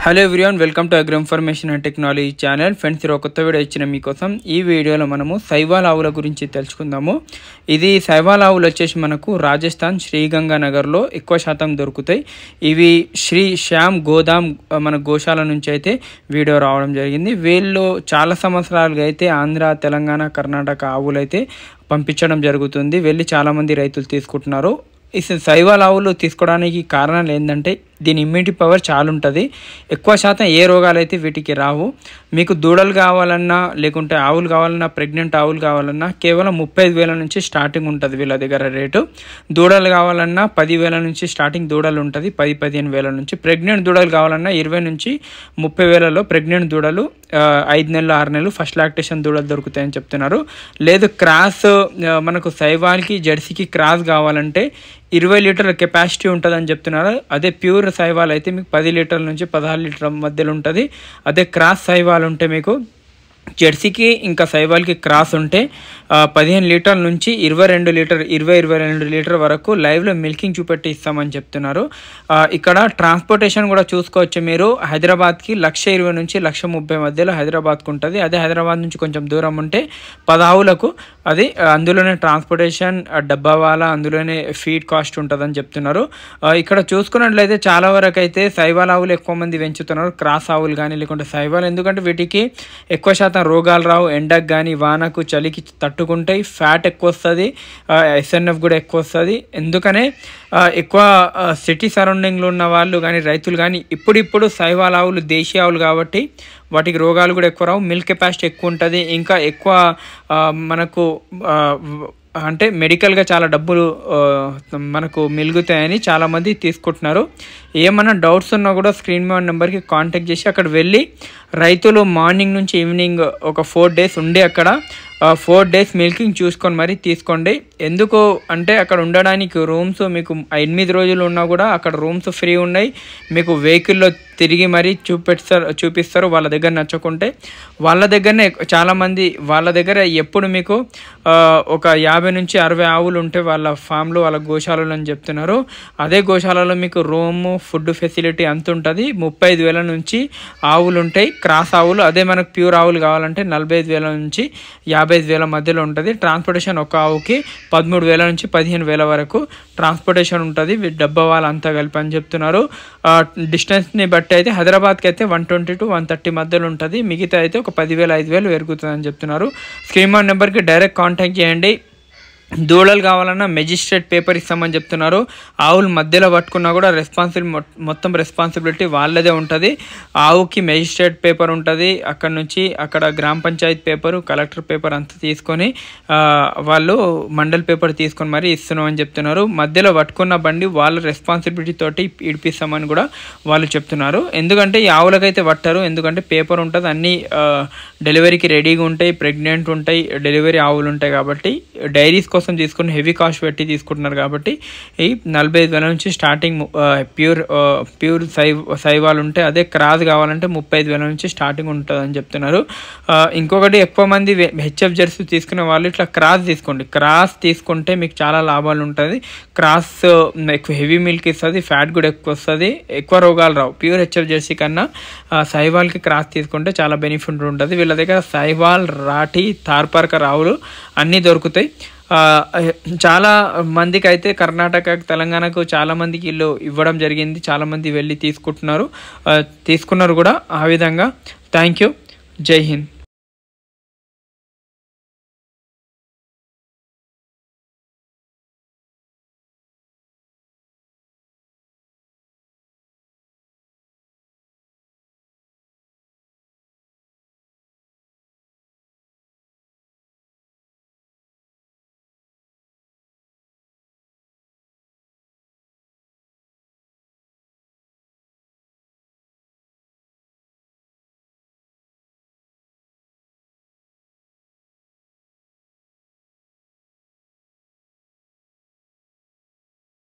Hello everyone, welcome to agri information and technology channel. Friends, ఒక కొత్త video ఇచ్చిన మీకోసం. ఈ వీడియోలో మనము సైవాల్ ఆవుల గురించి తెలుసుకుందాము. ఇది సైవాల్ ఆవులు వచ్చేసి మనకు రాజస్థాన్ శ్రీగంగానగర్లో ఎక్కువ శాతం దొరుకుతాయి. ఇవి శ్రీ శ్యామ్ గోదాం మన గోశాల నుంచి అయితే వీడియో రావడం జరిగింది. వీళ్ళు చాలా సంవత్సరాలుగా అయితే ఆంధ్ర, తెలంగాణ, కర్ణాటక ఆవులు అయితే పంపించడం జరుగుతుంది. వెళ్ళి చాలామంది రైతులు తీసుకుంటున్నారు. ఈ సైవాల్ ఆవులు తీసుకోవడానికి కారణాలు ఏంటంటే దీని ఇమ్యూనిటీ పవర్ చాలా ఉంటుంది. ఎక్కువ శాతం ఏ రోగాలు అయితే వీటికి రావు. మీకు దూడలు కావాలన్నా, లేకుంటే ఆవులు కావాలన్నా, ప్రెగ్నెంట్ ఆవులు కావాలన్నా కేవలం 35,000 నుంచి స్టార్టింగ్ ఉంటుంది వీళ్ళ దగ్గర రేటు. దూడలు కావాలన్నా 10,000 నుంచి స్టార్టింగ్ దూడలు ఉంటుంది, 10-15,000 నుంచి. ప్రెగ్నెంట్ దూడలు కావాలన్నా 20 నుంచి 30,000లో ప్రెగ్నెంట్ దూడలు 5 నెలలు 6 నెలలు ఫస్ట్ లాక్టేషన్ దూడలు దొరుకుతాయని చెప్తున్నారు. లేదు క్రాస్ మనకు సైవాల్కి జెర్సీకి క్రాస్ కావాలంటే 20 లీటర్ల కెపాసిటీ ఉంటుందని చెప్తున్నారు. అదే ప్యూర్ సైవాల్ అయితే మీకు 10 లీటర్ల నుంచి 16 లీటర్ల మధ్యలో ఉంటుంది. అదే క్రాస్ సైవాల్ ఉంటే మీకు జెర్సీకి ఇంకా సైవాల్కి క్రాస్ ఉంటే 15 లీటర్ల నుంచి 22 లీటర్ వరకు లైవ్లో మిల్కింగ్ చూపెట్టి ఇస్తామని చెప్తున్నారు. ఇక్కడ ట్రాన్స్పోర్టేషన్ కూడా చూసుకోవచ్చు. మీరు హైదరాబాద్కి 1,20,000 నుంచి 1,30,000 మధ్యలో హైదరాబాద్కు ఉంటుంది. అదే హైదరాబాద్ నుంచి కొంచెం దూరం ఉంటే 10 ఆవులకు అది అందులోనే ట్రాన్స్పోర్టేషన్, డబ్బావాలా, అందులోనే ఫీడ్ కాస్ట్ ఉంటుందని చెప్తున్నారు. ఇక్కడ చూసుకున్నట్లయితే చాలా వరకు అయితే సైవాల్ ఆవులు ఎక్కువ మంది పెంచుతున్నారు, క్రాస్ ఆవులు కానీ లేకుంటే సైవాల్. ఎందుకంటే వీటికి ఎక్కువ శాతం రోగాలు రావు. ఎండకు కానీ వానకు చలికి తట్టుకుంటాయి. ఫ్యాట్ ఎక్కువ వస్తుంది, SNF కూడా ఎక్కువ వస్తుంది. ఎందుకనే ఎక్కువ సిటీ సరౌండింగ్లో ఉన్న వాళ్ళు కానీ రైతులు కానీ ఇప్పుడు సైవాల్ ఆవులు దేశీయ ఆవులు కాబట్టి వాటికి రోగాలు కూడా ఎక్కువ రావు. మిల్క్ కెపాసిటీ ఎక్కువ ఉంటుంది. ఇంకా ఎక్కువ మనకు అంటే మెడికల్గా చాలా డబ్బులు మనకు మిలుగుతాయని చాలామంది తీసుకుంటున్నారు. ఏమన్నా డౌట్స్ ఉన్నా కూడా స్క్రీన్ మీద నెంబర్కి కాంటాక్ట్ చేసి అక్కడ వెళ్ళి రైతులు మార్నింగ్ నుంచి ఈవినింగ్ ఒక 4 డేస్ ఉండి అక్కడ 4 డేస్ మిల్కింగ్ చూసుకొని మరీ తీసుకోండి. ఎందుకు అంటే అక్కడ ఉండడానికి రూమ్స్ మీకు 8 రోజులు ఉన్నా కూడా అక్కడ రూమ్స్ ఫ్రీ ఉన్నాయి. మీకు వెహికల్లో తిరిగి మరీ చూపిస్తారు వాళ్ళ దగ్గర నచ్చకుంటే. వాళ్ళ దగ్గరనే చాలామంది వాళ్ళ దగ్గర ఎప్పుడు మీకు ఒక 50 నుంచి 60 ఆవులు ఉంటే వాళ్ళ ఫామ్లో, వాళ్ళ గోశాలలో అని చెప్తున్నారు. అదే గోశాలలో మీకు రూము, ఫుడ్ ఫెసిలిటీ అంత ఉంటుంది. 35,000 నుంచి ఆవులు ఉంటాయి, క్రాస్ ఆవులు. అదే మనకు ప్యూర్ ఆవులు కావాలంటే 45,000 నుంచి 50,000 మధ్యలో ఉంటుంది. ట్రాన్స్పోర్టేషన్ ఒక ఆవుకి 13,000 నుంచి 15,000 వరకు ట్రాన్స్పోర్టేషన్ ఉంటుంది. డబ్బా వాళ్ళు అంతా కలిపి అని చెప్తున్నారు. డిస్టెన్స్ని బట్టి అయితే హైదరాబాద్కి అయితే 120 to 130 మధ్యలో ఉంటుంది. మిగతా అయితే ఒక 10,000, 5,000 పెరుగుతుందని చెప్తున్నారు. స్క్రీన్ మీద నెంబర్కి డైరెక్ట్ కాంటాక్ట్ చేయండి. దూడలు కావాలన్నా మెజిస్ట్రేట్ పేపర్ ఇస్తామని చెప్తున్నారు. ఆవులు మధ్యలో పట్టుకున్నా కూడా మొత్తం రెస్పాన్సిబిలిటీ వాళ్ళదే ఉంటుంది. ఆవుకి మెజిస్ట్రేట్ పేపర్ ఉంటుంది. అక్కడ గ్రామ పంచాయతీ పేపరు, కలెక్టర్ పేపర్ అంతా తీసుకొని వాళ్ళు మండల్ పేపర్ తీసుకొని మరీ ఇస్తున్నామని చెప్తున్నారు. మధ్యలో పట్టుకున్న బండి వాళ్ళ రెస్పాన్సిబిలిటీ తోటి ఇడిపిస్తామని కూడా వాళ్ళు చెప్తున్నారు. ఎందుకంటే ఈ ఆవులకైతే పట్టరు, ఎందుకంటే పేపర్ ఉంటుంది, అన్నీ డెలివరీకి రెడీగా ఉంటాయి, ప్రెగ్నెంట్ ఉంటాయి, డెలివరీ ఆవులు ఉంటాయి. కాబట్టి డైరీస్ కోసం తీసుకుని హెవీ కాస్ట్ పెట్టి తీసుకుంటున్నారు. కాబట్టి ఈ 45,000 నుంచి స్టార్టింగ్ ప్యూర్ సైవాల్ ఉంటే, అదే క్రాస్ కావాలంటే 35,000 నుంచి స్టార్టింగ్ ఉంటుందని చెప్తున్నారు. ఇంకొకటి, ఎక్కువ మంది HF జెర్సీ తీసుకునే వాళ్ళు ఇట్లా క్రాస్ తీసుకోండి. క్రాస్ తీసుకుంటే మీకు చాలా లాభాలు ఉంటుంది. క్రాస్ ఎక్కువ హెవీ మిల్క్ ఇస్తుంది, ఫ్యాట్ కూడా ఎక్కువ వస్తుంది, ఎక్కువ రోగాలు రావు. ప్యూర్ HF జెర్సీ కన్నా సైవాల్కి క్రాస్ తీసుకుంటే చాలా బెనిఫిట్ ఉంటుంది. వీళ్ళ దగ్గర సైవాల్, రాఠీ, తార్పార్కర్ ఆవులు అన్నీ దొరుకుతాయి. చాలా మందికి అయితే కర్ణాటక, తెలంగాణకు చాలా మందికి ఇల్లు ఇవ్వడం జరిగింది. చాలామంది వెళ్ళి తీసుకున్నారు కూడా. ఆ విధంగా థ్యాంక్ యూ. జై హింద్.